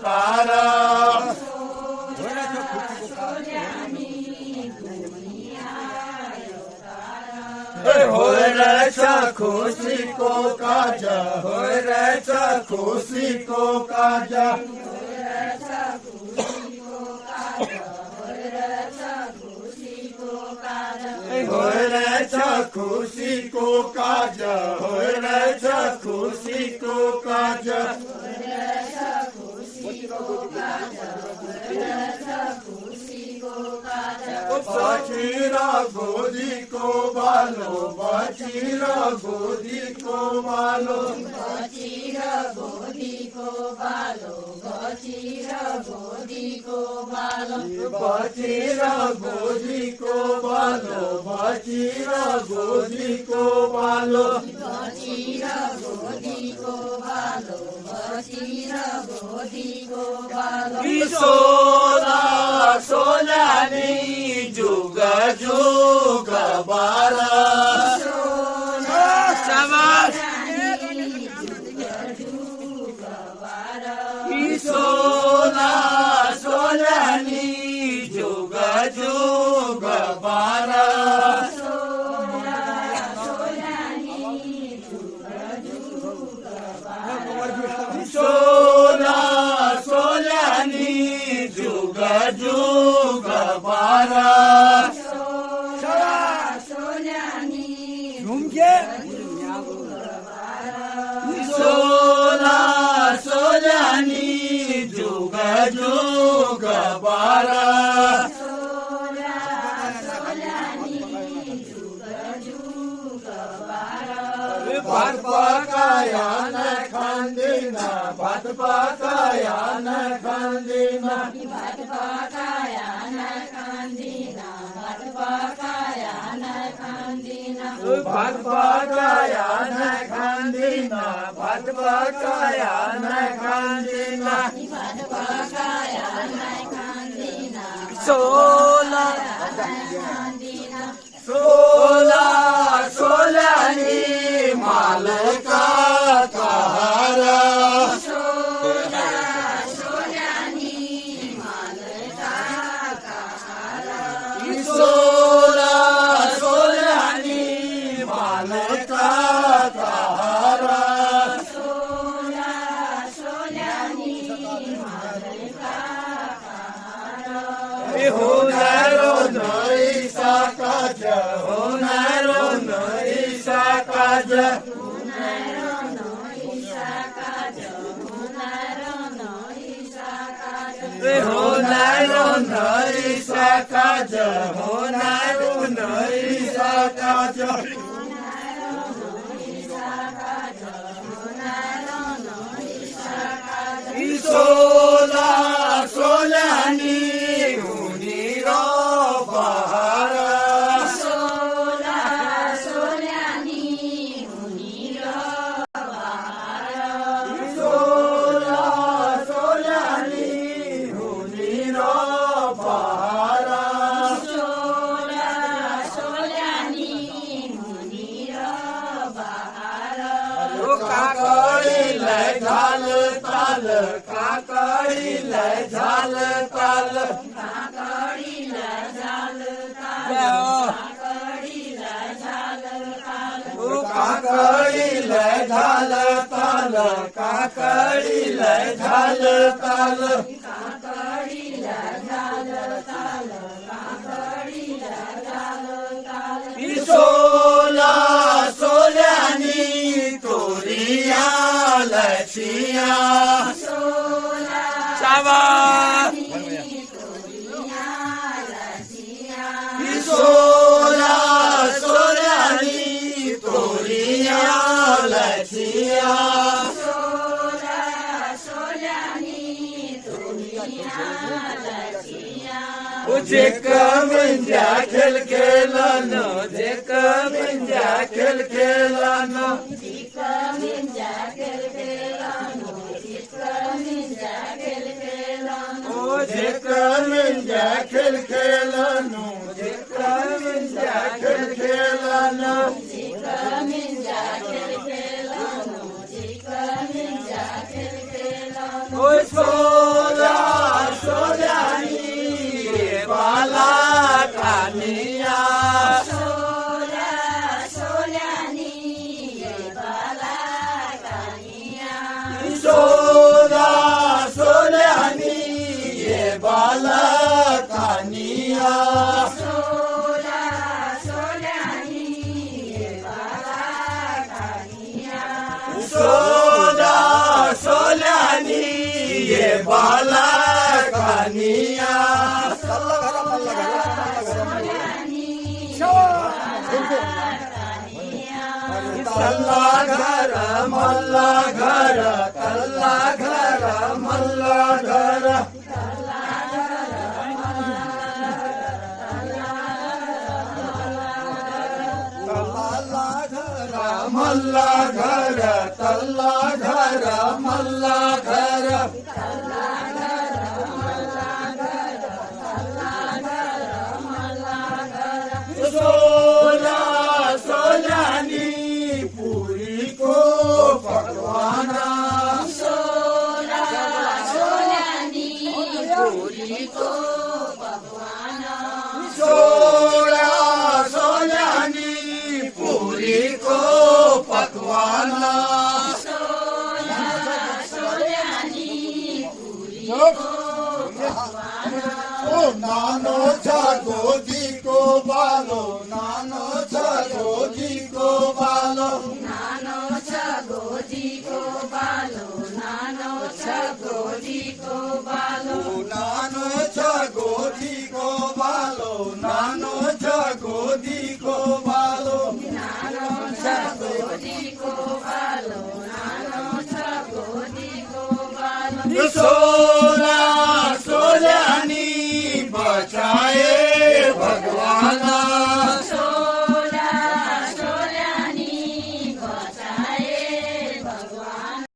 कारा हो रहेछ खुसीको काज हो रहेछ खुसीको काज हो रहेछ खुसीको काज हो रहेछ खुसीको काज बचिर गोदीको बालो बचिर गोदीको बालो बचिर गोदीको बालो बचिर गोदीको बालो बचिर गोदीको बालो बचिर गोदीको बालो बचिर गोदीको बालो बचिर गोदीको बालो सोला सोलानी जुग जुग बारा सोला सोलानी जुग जुग बारा सोला सोलानी जुग जुग बारा सोला सोलानी जुग जुग बारा भात पकाया न खाँदिन भात पकाया न खाँदिन भात पकाया न खाँदिन भात पकाया न खाँदिन भात पकाया न खाँदिन भात पकाया न खाँदिन भात पकाया न खाँदिन सोला सोला सोलानी मालका कहारा सोला सोलानी मालका कहारा हुनरो नैसा काज हुनरो नैसा काज हुनरो नैसा काज हुनरो नैसा काज सोला सोलानी हुनी रो बहारा सोला सोलानी हुनी रो बहारा सोला सोलानी हुनी रो बहारा सोला सोलानी हुनी रो बहारा काकडीलाई झाल ताल काकडीलाई झाल ताल काकडीलाई झाल ताल काकडीलाई झाल ताल काकडीलाई झाल ताल काकडीलाई झाल ताल काकडीलाई झाल ताल काकडीलाई झाल ताल सोला सोल्यानी तोरिया लक्षिया सोला सोला सोल्यानी तोरिया लक्षिया सोला सोल्यानी तोरिया लक्षिया जेक मिंजा खेल खेलन जेक मिंजा खेल खेलन जिक मिंजा खेल खेलानो जिक मिंजा खेल खेलानो जेक मिंजा खेल खेलन जेक मिंजा खेल खेलन जिक मिंजा खेल खेलानो जिक मिंजा खेल खेलानो सोला घर मल्ला घर तल्ला घर मल्ला घर मल्ला घर तल्ला घर मल्ला घर सोला सोलानी पूरी को पकवाना सोला सोलानी पूरी को पकवाना सोला सोलानी पूरी को पकवाना सोला सोलानी पूरी ओ नानो छगोदी को बालो नानो छगोदी को बालो नानो छगोजी को बालो नानो छगोजी को बालो नानो छगोदी को बालो नानो छगोदी को बालो नानो छगोजी को बालो नानो छगोजी को बालो सो